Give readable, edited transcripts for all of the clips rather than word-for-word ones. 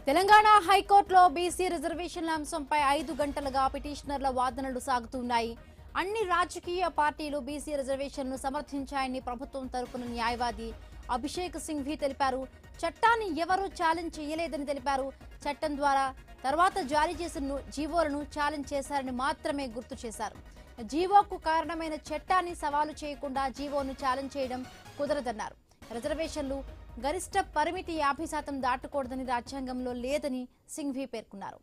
తెలంగాణ హైకోర్టులో బీసీ రిజర్వేషన్ల అంశంపై 5 గంటలుగా పిటిషనర్ల వాదనలు సాగుతున్నాయి. అన్ని రాజకీయ పార్టీలు బీసీ రిజర్వేషన్లను సమర్థించాయని ప్రభుత్వం తరపున న్యాయవాది అభిషేక్ సింఘ్వి తెలిపారు. చట్టాన్ని ఎవరూ ఛాలెంజ్ చేయలేదని తెలిపారు. చట్టం ద్వారా తర్వాత జారీ చేసిన జీవోలను ఛాలెంజ్ చేశారని మాత్రమే గుర్తు చేశారు. జీవోకు కారణమైన చట్టాన్ని సవాలు చేయకుండా జీవోను ఛాలెంజ్ చేయడం కుదరదన్నారు. రిజర్వేషన్లు గరిష్ట పరిమితి 50% దాటకూడదని రాజ్యాంగంలో లేదని సింఘ్వి పేర్కొన్నారు.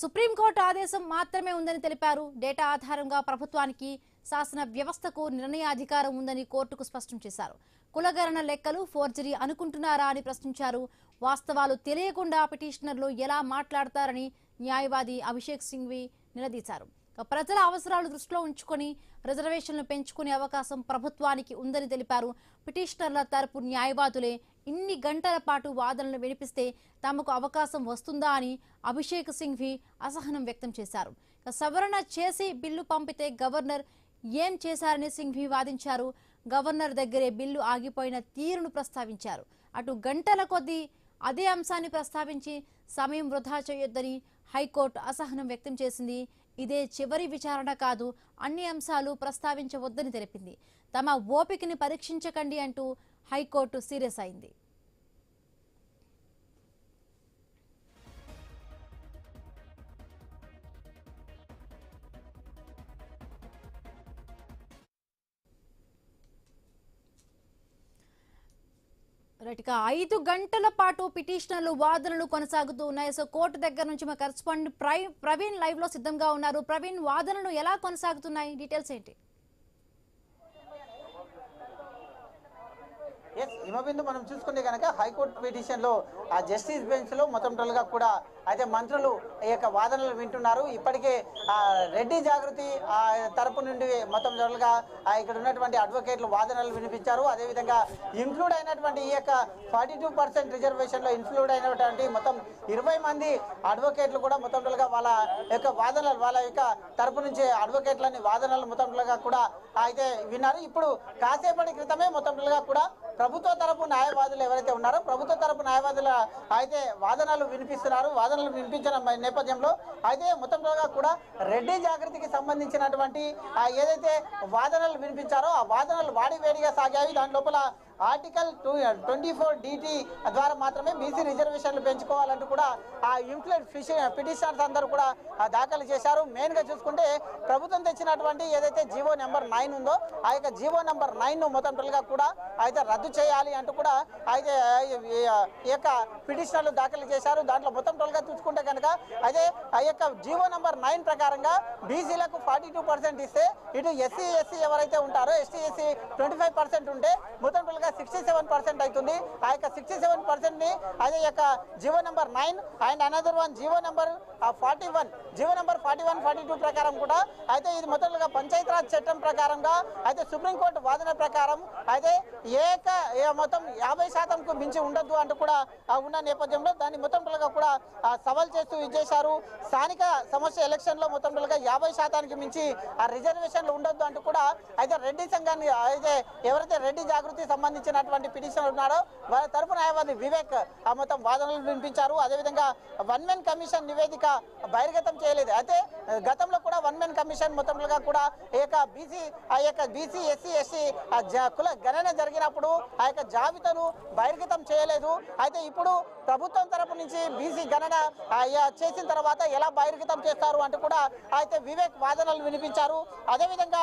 సుప్రీంకోర్టు ఆదేశం మాత్రమే ఉందని తెలిపారు. డేటా ఆధారంగా ప్రభుత్వానికి శాసన వ్యవస్థకు నిర్ణయాధికారం ఉందని కోర్టుకు స్పష్టం చేశారు. కులగణన లెక్కలు ఫోర్జరీ అనుకుంటున్నారా అని ప్రశ్నించారు. వాస్తవాలు తెలియకుండా పిటిషనర్లు ఎలా మాట్లాడతారని న్యాయవాది అభిషేక్ సింఘ్వి నిలదీశారు. ప్రజల అవసరాలు దృష్టిలో ఉంచుకొని రిజర్వేషన్లు పెంచుకునే అవకాశం ప్రభుత్వానికి ఉందని తెలిపారు. పిటిషనర్ల తరపు న్యాయవాదులే ఇన్ని గంటల పాటు వాదనలు వినిపిస్తే తమకు అవకాశం వస్తుందా అని అభిషేక్ సింఘ్వి అసహనం వ్యక్తం చేశారు. సవరణ చేసి బిల్లు పంపితే గవర్నర్ ఏం చేశారని సింఘ్వి వాదించారు. గవర్నర్ దగ్గరే బిల్లు ఆగిపోయిన తీరును ప్రస్తావించారు. అటు గంటల కొద్దీ అదే అంశాన్ని ప్రస్తావించి సమయం వృధా చేయొద్దని హైకోర్టు అసహనం వ్యక్తం చేసింది. ఇదే చివరి విచారణ కాదు, అన్ని అంశాలు ప్రస్తావించవద్దని తెలిపింది. తమ ఓపికని పరీక్షించకండి అంటూ హైకోర్టు సీరియస్ అయింది. రైట్గా 5 గంటల పాటు పిటిషనర్లు వాదనలు కొనసాగుతూ ఉన్నాయి. సో కోర్టు దగ్గర నుంచి మా కరెస్పాండెంట్ ప్రవీణ్ లైవ్ లో సిద్ధంగా ఉన్నారు. ప్రవీణ్, వాదనలు ఎలా కొనసాగుతున్నాయి, డీటెయిల్స్ ఏంటి? హిమబిందు మనం చూసుకుంటే కనుక హైకోర్టు పిటిషన్లో ఆ జస్టిస్ బెంచ్లో మొత్తం టోల్గా కూడా అయితే మంత్రులు ఈ యొక్క వాదనలు వింటున్నారు. ఇప్పటికే రెడ్డి జాగృతి తరపు నుండి మొత్తం టోల్గా ఇక్కడ ఉన్నటువంటి అడ్వకేట్లు వాదనలు వినిపించారు. అదేవిధంగా ఇంక్లూడ్ అయినటువంటి ఈ యొక్క 42% రిజర్వేషన్లో ఇన్క్లూడ్ అయినటువంటి మొత్తం 20 మంది అడ్వకేట్లు కూడా మొత్తం టోల్గా వాళ్ళ యొక్క వాదనలు వాళ్ళ యొక్క తరపు నుంచి అడ్వకేట్లని వాదనలు మొత్తం టోల్గా కూడా అయితే విన్నారు. ఇప్పుడు కాసేపటి క్రితమే మొత్తం టోల్గా కూడా ప్రభుత్వ తరపు న్యాయవాదులు ఎవరైతే ఉన్నారో ప్రభుత్వ తరపు న్యాయవాదులు అయితే వాదనలు వినిపిస్తున్నారు. వాదనలు వినిపించిన నేపథ్యంలో అయితే మొత్తంగా కూడా రెడ్డి జాగృతికి సంబంధించినటువంటి ఏదైతే వాదనలు వినిపించారో ఆ వాదనలు వాడివేడిగా సాగాయి. దాని లోపల ఆర్టికల్ 24 DT ద్వారా మాత్రమే బీసీ రిజర్వేషన్లు పెంచుకోవాలంటూ కూడా ఆ ఇన్ఫ్లుయెన్స్ పిటిషనర్స్ అందరూ కూడా దాఖలు చేశారు. మెయిన్గా చూసుకుంటే ప్రభుత్వం తెచ్చినటువంటి ఏదైతే జీవో నెంబర్ 9 ఉందో ఆ యొక్క జీవో నెంబర్ 9ను మొత్తంగా కూడా అయితే రద్దు చేయాలి అంటూ కూడా అయితే ఈ యొక్క పిటిషనర్లు దాఖలు చేశారు. దాంట్లో మొత్తం టోల్గా చూసుకుంటే కనుక అయితే ఆ యొక్క జీవో నెంబర్ 9 ప్రకారంగా బీసీలకు 42% ఇస్తే ఇటు SC ఎవరైతే ఉంటారో ST/SC 25% ఉంటే మొత్తం టోల్గా 67% అవుతుంది. ఆ యొక్క 67%ని అదే యొక్క GO number 9 and another one GO number 41 GO number 41, 42 ప్రకారం కూడా అయితే ఇది మొత్తంగా పంచాయతీరాజ్ చట్టం ప్రకారంగా అయితే సుప్రీంకోర్టు వాదన ప్రకారం అయితే మొత్తం 50%కు మించి ఉండొద్దు అంటూ కూడా ఉన్న నేపథ్యంలో దాన్ని మొత్తంగా కూడా సవాల్ చేస్తూ ఇచ్చేశారు. స్థానిక సమస్య ఎలక్షన్లో మొత్తంగా 50%కి మించి ఆ రిజర్వేషన్లు ఉండొద్దు అంటూ కూడా అయితే రెడ్డి సంఘాన్ని అయితే ఎవరైతే రెడ్డి జాగృతి సంబంధించినటువంటి పిటిషన్ ఉన్నారో వాళ్ళ తరపు న్యాయవాది వివేక్ ఆ మొత్తం వాదనలు వినిపించారు. అదేవిధంగా 1 మెన్ కమిషన్ నివేదిక బహిర్గతం చేయలేదు. అయితే గతంలో కూడా 1 మెన్ కమిషన్ మొత్తంగా కూడా బీసీ SC ST కుల గణన జరిగినప్పుడు ఆ యొక్క జాబితాను బహిర్గతం చేయలేదు. అయితే ఇప్పుడు ప్రభుత్వం తరపు నుంచి బీసీ గణన చేసిన తర్వాత ఎలా బహిర్గతం చేస్తారు అంటూ కూడా అయితే వివేక్ వాదనలు వినిపించారు. అదేవిధంగా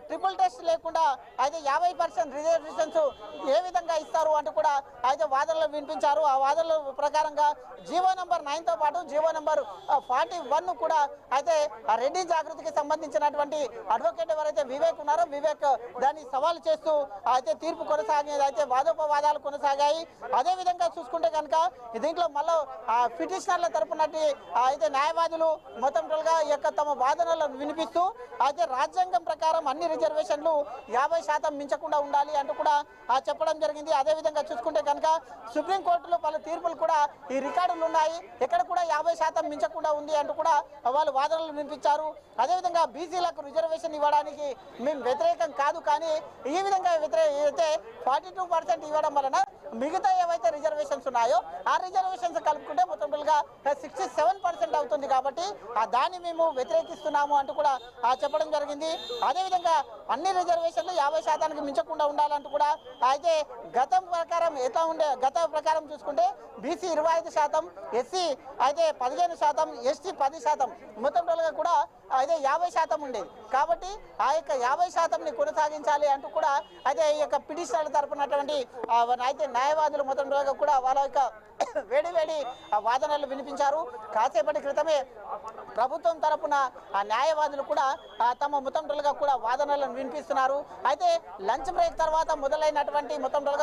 ట్రిపుల్ టెస్ట్ లేకుండా అయితే 50% రిజర్వేషన్స్ ఏ విధంగా ఇస్తారు అంటూ కూడా అయితే వాదనలు వినిపించారు. ఆ వాదనల ప్రకారంగా జీవో నెంబర్ 9తో పాటు జీవో నెంబర్ 41 కూడా అయితే రెడ్డి జాగృతికి సంబంధించినటువంటి అడ్వకేట్ ఎవరైతే వివేక్ ఉన్నారో వివేక్ దాన్ని సవాల్ చేస్తూ అయితే తీర్పు కొనసాగేది. అయితే వాదోపవాదాలు కొనసాగాయి. అదేవిధంగా చూసుకుంటే కనుక దీంట్లో మళ్ళీ పిటిషనర్ల తరపునటి అయితే న్యాయవాదులు మొత్తం టోల్గా యొక్క తమ వాదనలను వినిపిస్తూ అయితే రాజ్యాంగం ప్రకారం అన్ని రిజర్వేషన్లు 50% మించకుండా ఉండాలి అంటూ కూడా చెప్పడం జరిగింది. అదేవిధంగా చూసుకుంటే కనుక సుప్రీంకోర్టులో పలు తీర్పులు కూడా ఈ రికార్డులు ఉన్నాయి. ఎక్కడ కూడా 50% మించకుండా ఉంది అంటూ కూడా వాళ్ళు వాదనలు వినిపించారు. అదేవిధంగా బీసీలకు రిజర్వేషన్ ఇవ్వడానికి మేము వ్యతిరేకం కాదు, కానీ ఈ విధంగా అయితే 42% ఇవ్వడం వలన మిగతా ఏవైతే రిజర్వేషన్స్ ఉన్నాయో ఆ రిజర్వేషన్స్ కలుపుకుంటే మొత్తం 67% అవుతుంది కాబట్టి దాన్ని మేము వ్యతిరేకిస్తున్నాము అంటూ కూడా చెప్పడం జరిగింది. అదేవిధంగా అన్ని రిజర్వేషన్లు 50% మించకుండా ఉండాలంటూ కూడా అయితే గతం ప్రకారం చూసుకుంటే బీసీ 25%, ఎస్సీ అయితే 15%, ఎస్టీ 10%, మొత్తం కూడా అయితే 50% ఉండేది. కాబట్టి ఆ యొక్క 50%ని కొనసాగించాలి అంటూ కూడా అయితే ఈ యొక్క పిటిషనర్ల తరపునటువంటి అయితే న్యాయవాదులు మొత్తం కూడా వాళ్ళ యొక్క వేడి వాదనలు వినిపించారు. కాసేపటి క్రితమే ప్రభుత్వం తరపున ఆ న్యాయవాదులు కూడా తమ మొత్తం కూడా వాదనలను వినిపిస్తున్నారు. అయితే లంచ్ బ్రేక్ తర్వాత మొదలైనటువంటి మొత్తం